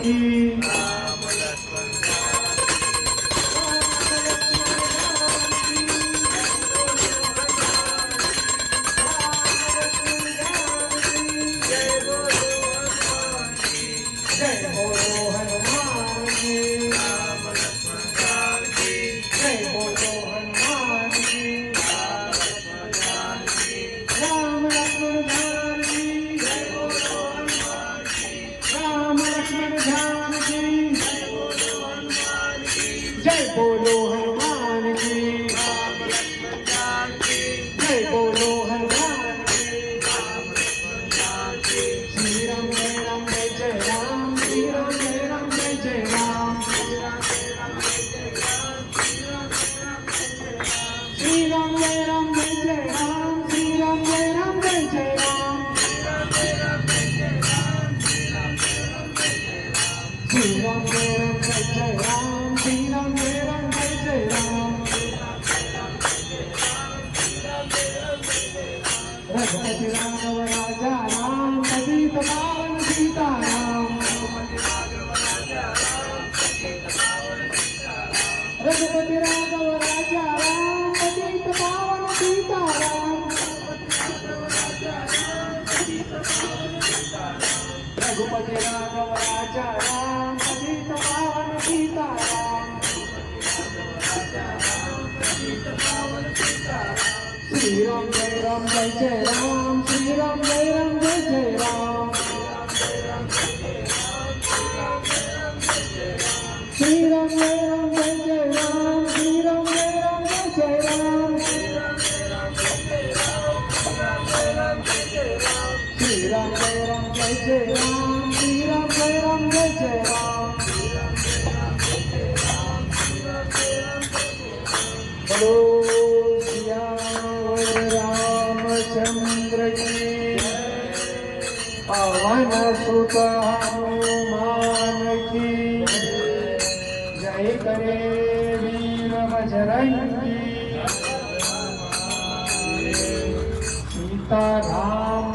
की जय बोलो हनुमान की जय बोलो हनुमान की राम लक्ष्मण जानकी राम लक्ष्मण जानकी जय बोलो हनुमान की जय बोलो हनुमान की श्री राम जय जय राम श्री राम जय जय राम श्री राम जय जय राम श्री राम जय जय राम श्री राम जय जय राम श्री राम जय जय राम रघुपति राघव राजा राम पतित पावन सीताराम रघुपति राघव राजा राम पतित पावन सीताराम रघुपति राघव राजा राम पतित पावन सीताराम श्री राम जय जय राम श्री राम जय जय राम श्री राम जय जय राम श्री राम जय जय राम श्री राम जय जय राम श्री राम जय जय राम बोलो सियावर रामचंद्र की पवन सुत हनुमान की जय करे वीर बजरंगी सीता राम